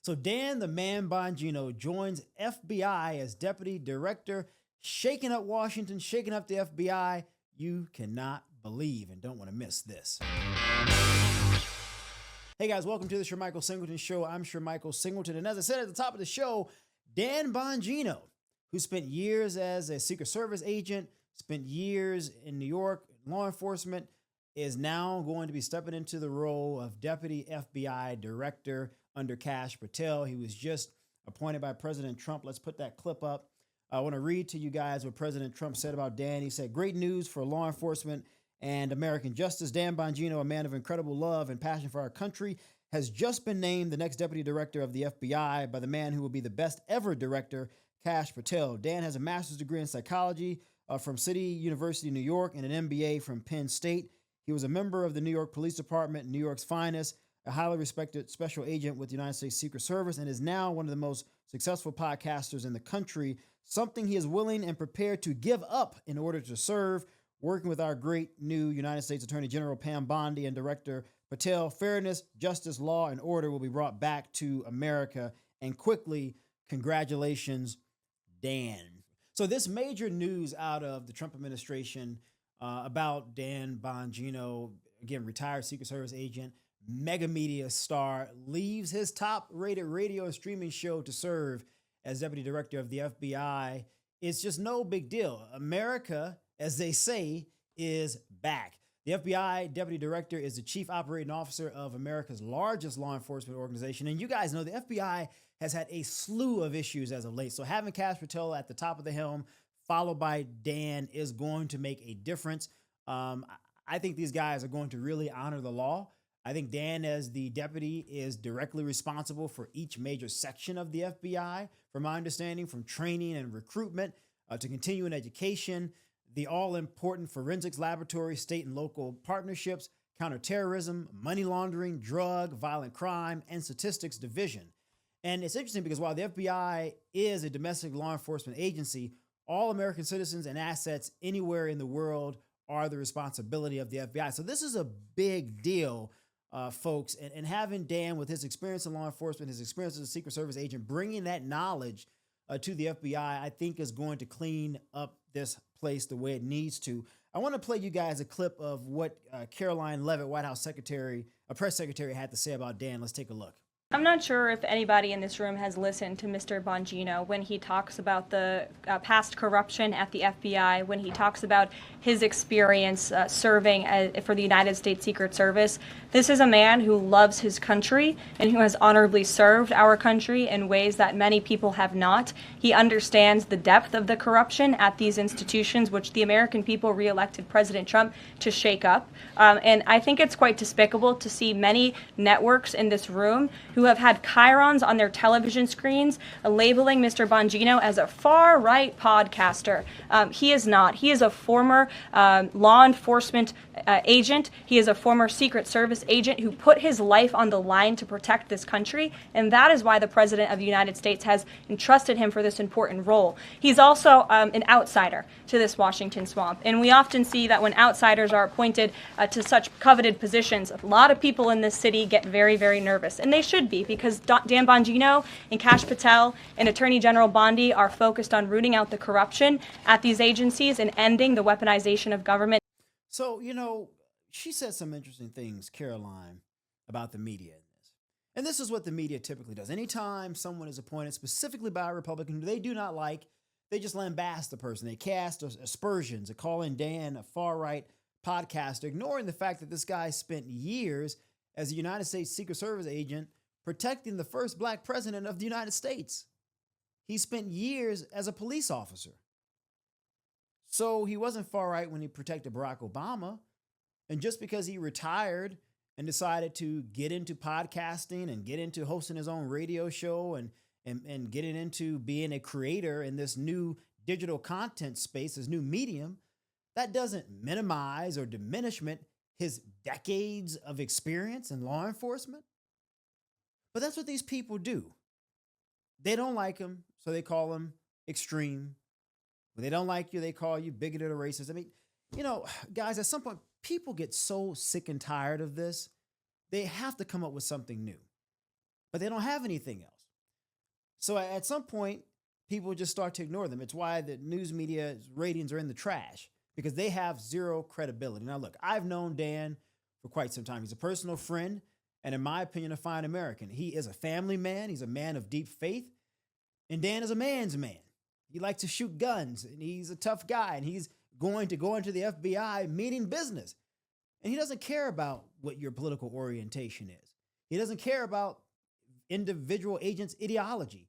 So Dan the Man Bongino joins FBI as deputy director, shaking up Washington, shaking up the FBI. You cannot believe and don't want to miss this. Hey guys, welcome to the Sir Michael Singleton Show. I'm Sir Michael Singleton. And as I said at the top of the show, Dan Bongino, who spent years as a Secret Service agent, spent years in New York, law enforcement, is now going to be stepping into the role of Deputy FBI Director under Kash Patel. He was just appointed by President Trump. Let's put that clip up. I want to read to you guys what President Trump said about Dan. He said, "Great news for law enforcement and American justice. Dan Bongino, a man of incredible love and passion for our country, has just been named the next Deputy Director of the FBI by the man who will be the best ever director, Kash Patel. Dan has a master's degree in psychology from City University, New York, and an MBA from Penn State. He was a member of the New York Police Department, New York's finest, a highly respected special agent with the United States Secret Service, and is now one of the most successful podcasters in the country, something he is willing and prepared to give up in order to serve, working with our great new United States Attorney General Pam Bondi and Director Patel. Fairness, justice, law, and order will be brought back to America, and quickly. Congratulations, Dan." So this major news out of the Trump administration about Dan Bongino, again, retired Secret Service agent, mega media star, leaves his top-rated radio and streaming show to serve as Deputy Director of the FBI. It's just no big deal. America, as they say, is back. The FBI Deputy Director is the Chief Operating Officer of America's largest law enforcement organization. And you guys know the FBI has had a slew of issues as of late. So having Kash Patel at the top of the helm, followed by Dan, is going to make a difference. I think these guys are going to really honor the law. I think Dan, as the deputy, is directly responsible for each major section of the FBI, from my understanding, from training and recruitment to continuing education, the all-important forensics laboratory, state and local partnerships, counterterrorism, money laundering, drug, violent crime, and statistics division. And it's interesting because while the FBI is a domestic law enforcement agency, all American citizens and assets anywhere in the world are the responsibility of the FBI. So this is a big deal, folks. And having Dan, with his experience in law enforcement, his experience as a Secret Service agent, bringing that knowledge to the FBI, I think is going to clean up this place the way it needs to. I want to play you guys a clip of what Caroline Leavitt, White House press secretary, had to say about Dan. Let's take a look. I'm not sure if anybody in this room has listened to Mr. Bongino when he talks about the past corruption at the FBI, when he talks about his experience serving for the United States Secret Service. This is a man who loves his country and who has honorably served our country in ways that many people have not. He understands the depth of the corruption at these institutions, which the American people reelected President Trump to shake up. And I think it's quite despicable to see many networks in this room who have had chyrons on their television screens labeling Mr. Bongino as a far-right podcaster. He is not. He is a former law enforcement agent. He is a former Secret Service agent who put his life on the line to protect this country, and that is why the President of the United States has entrusted him for this important role. He's also an outsider to this Washington swamp, and we often see that when outsiders are appointed to such coveted positions, a lot of people in this city get very, very nervous, and they should be, because Dan Bongino and Kash Patel and Attorney General Bondi are focused on rooting out the corruption at these agencies and ending the weaponization of government. So, she said some interesting things, Caroline, about the media in this. And this is what the media typically does. Anytime someone is appointed specifically by a Republican who they do not like, they just lambast the person. They cast aspersions. They call in Dan a far-right podcaster, ignoring the fact that this guy spent years as a United States Secret Service agent protecting the first black president of the United States. He spent years as a police officer. So he wasn't far right when he protected Barack Obama. And just because he retired and decided to get into podcasting and get into hosting his own radio show and getting into being a creator in this new digital content space, this new medium, that doesn't minimize or diminish his decades of experience in law enforcement. But that's what these people do. They don't like him, so they call him extreme. When they don't like you, they call you bigoted or racist. I mean, guys, at some point, people get so sick and tired of this, they have to come up with something new. but they don't have anything else. So at some point, people just start to ignore them. It's why the news media ratings are in the trash because they have zero credibility. Now, look, I've known Dan for quite some time. He's a personal friend and, in my opinion, a fine American. He is a family man. He's a man of deep faith. And Dan is a man's man. He likes to shoot guns, and he's a tough guy, and he's going to go into the FBI meaning business. And he doesn't care about what your political orientation is. He doesn't care about individual agents' ideology.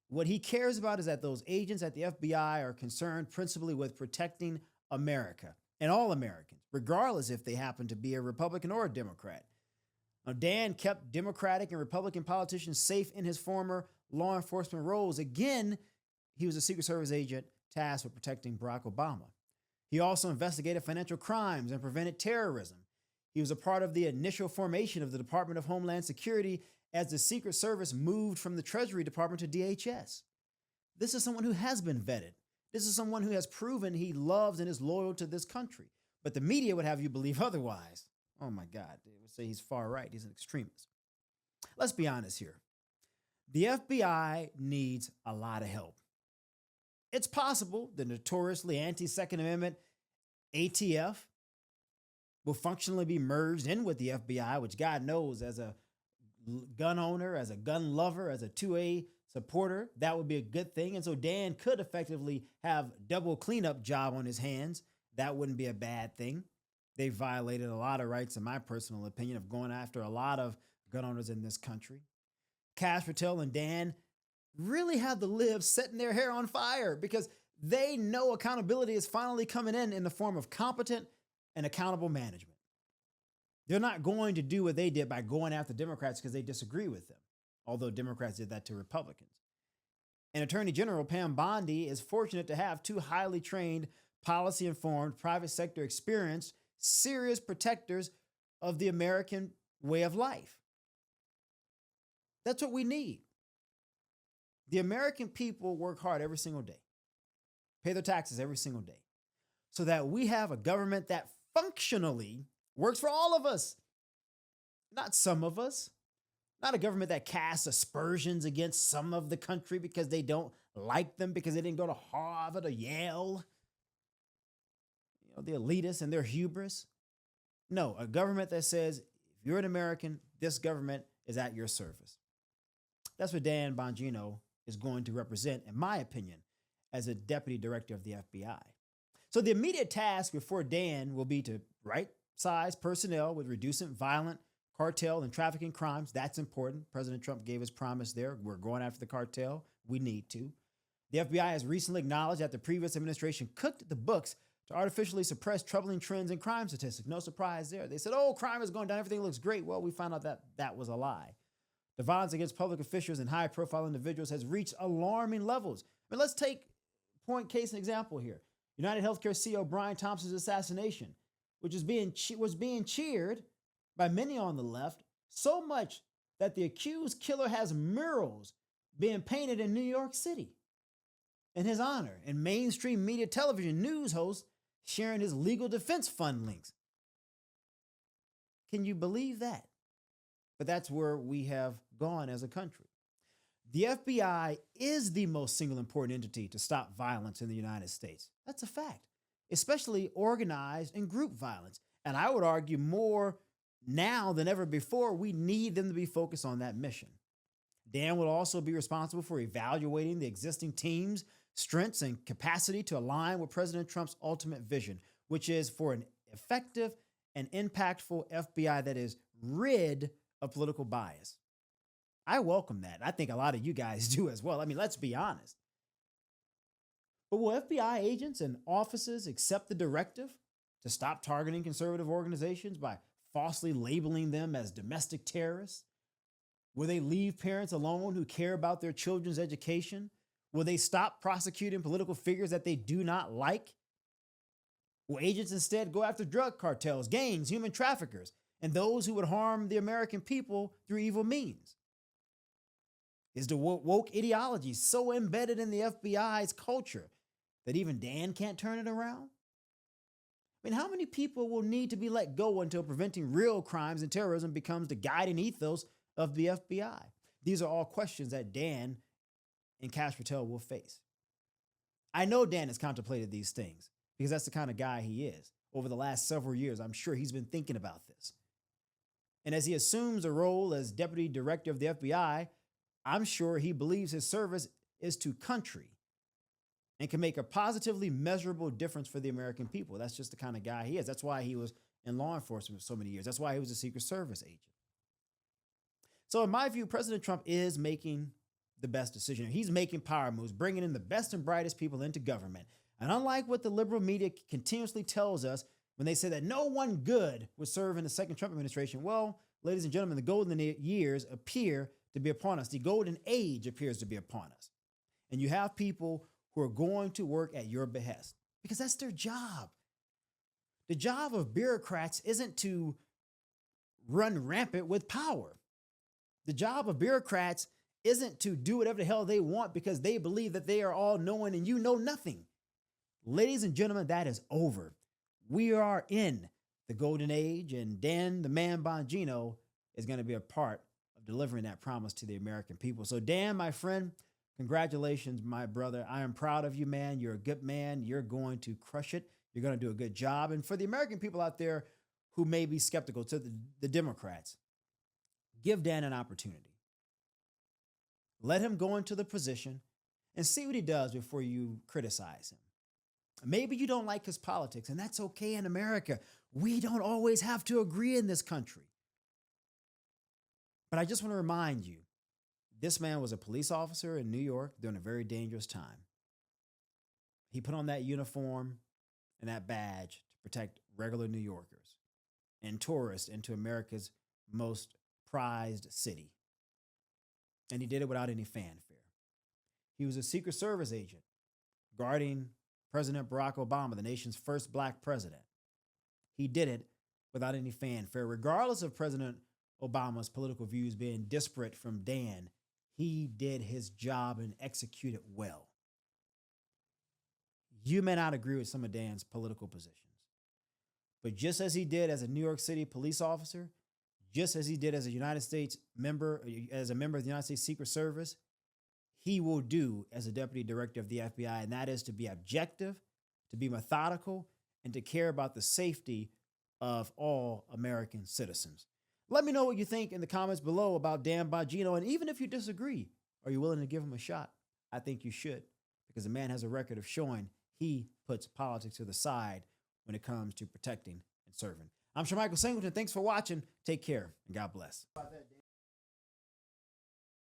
What he cares about is that those agents at the FBI are concerned principally with protecting America and all Americans, regardless if they happen to be a Republican or a Democrat. Now, Dan kept Democratic and Republican politicians safe in his former law enforcement roles. Again, he was a Secret Service agent tasked with protecting Barack Obama. He also investigated financial crimes and prevented terrorism. He was a part of the initial formation of the Department of Homeland Security as the Secret Service moved from the Treasury Department to DHS. This is someone who has been vetted. This is someone who has proven he loves and is loyal to this country. But the media would have you believe otherwise. Oh my God, they would say he's far right, he's an extremist. Let's be honest here. The FBI needs a lot of help. It's possible the notoriously anti-Second Amendment ATF will functionally be merged in with the FBI, which God knows, as a gun owner, as a gun lover, as a 2A supporter, that would be a good thing. And so Dan could effectively have double cleanup job on his hands. That wouldn't be a bad thing. They violated a lot of rights, in my personal opinion, of going after a lot of gun owners in this country. Kash Patel and Dan really have the libs setting their hair on fire because they know accountability is finally coming in the form of competent and accountable management. They're not going to do what they did by going after Democrats because they disagree with them, although Democrats did that to Republicans. And Attorney General Pam Bondi is fortunate to have two highly trained, policy-informed, private sector experienced, serious protectors of the American way of life. That's what we need. The American people work hard every single day, pay their taxes every single day, so that we have a government that functionally works for all of us, not some of us. Not a government that casts aspersions against some of the country because they don't like them, because they didn't go to Harvard or Yale. You know, the elitists and their hubris. No, a government that says, if you're an American, this government is at your service. That's what Dan Bongino is going to represent, in my opinion, as a deputy director of the FBI. So the immediate task before Dan will be to right-size personnel with reducing violent cartel and trafficking crimes. That's important. President Trump gave his promise there. We're going after the cartel. We need to. The FBI has recently acknowledged that the previous administration cooked the books to artificially suppress troubling trends in crime statistics. No surprise there. They said, oh, crime is going down. Everything looks great. Well, we found out that that was a lie. The violence against public officials and high-profile individuals has reached alarming levels. I mean, let's take point case and example here. United Healthcare CEO Brian Thompson's assassination, which was being cheered by many on the left, so much that the accused killer has murals being painted in New York City in his honor, and mainstream media television news hosts sharing his legal defense fund links. Can you believe that? But that's where we have gone as a country. The FBI is the most single important entity to stop violence in the United States. That's a fact, especially organized and group violence. And I would argue more now than ever before, we need them to be focused on that mission. Dan will also be responsible for evaluating the existing team's strengths and capacity to align with President Trump's ultimate vision, which is for an effective and impactful FBI that is rid of political bias. I welcome that. I think a lot of you guys do as well. I mean, let's be honest. But will FBI agents and officers accept the directive to stop targeting conservative organizations by falsely labeling them as domestic terrorists? Will they leave parents alone who care about their children's education? Will they stop prosecuting political figures that they do not like? Will agents instead go after drug cartels, gangs, human traffickers, and those who would harm the American people through evil means? Is the woke ideology so embedded in the FBI's culture that even Dan can't turn it around? I mean, how many people will need to be let go until preventing real crimes and terrorism becomes the guiding ethos of the FBI? These are all questions that Dan and Cash Patel will face. I know Dan has contemplated these things because that's the kind of guy he is. Over the last several years, I'm sure he's been thinking about this. And as he assumes a role as deputy director of the FBI, I'm sure he believes his service is to country and can make a positively measurable difference for the American people. That's just the kind of guy he is. That's why he was in law enforcement for so many years. That's why he was a Secret Service agent. So in my view, President Trump is making the best decision. He's making power moves, bringing in the best and brightest people into government. And unlike what the liberal media continuously tells us when they say that no one good would serve in the second Trump administration, well, ladies and gentlemen, the golden years appear to be upon us. The golden age appears to be upon us. And you have people who are going to work at your behest because that's their job. The job of bureaucrats isn't to run rampant with power. The job of bureaucrats isn't to do whatever the hell they want because they believe that they are all knowing and you know nothing. Ladies and gentlemen, that is over. We are in the golden age, and Dan, the man Bongino, is going to be a part of delivering that promise to the American people. So Dan, my friend, congratulations, my brother. I am proud of you, man. You're a good man. You're going to crush it. You're going to do a good job. And for the American people out there who may be skeptical, to the Democrats, give Dan an opportunity. Let him go into the position and see what he does before you criticize him. Maybe you don't like his politics, and that's okay in America. We don't always have to agree in this country. But I just want to remind you, this man was a police officer in New York during a very dangerous time. He put on that uniform and that badge to protect regular New Yorkers and tourists into America's most prized city. And he did it without any fanfare. He was a Secret Service agent guarding President Barack Obama, the nation's first black president. He did it without any fanfare. Regardless of President Obama's political views being disparate from Dan, he did his job and executed well. You may not agree with some of Dan's political positions, but just as he did as a New York City police officer, just as he did as a United States member, as a member of the United States Secret Service, he will do as a deputy director of the FBI, and that is to be objective, to be methodical, and to care about the safety of all American citizens. Let me know what you think in the comments below about Dan Bongino, and even if you disagree, are you willing to give him a shot? I think you should, because the man has a record of showing he puts politics to the side when it comes to protecting and serving. I'm Sir Michael Singleton. Thanks for watching. Take care, and God bless.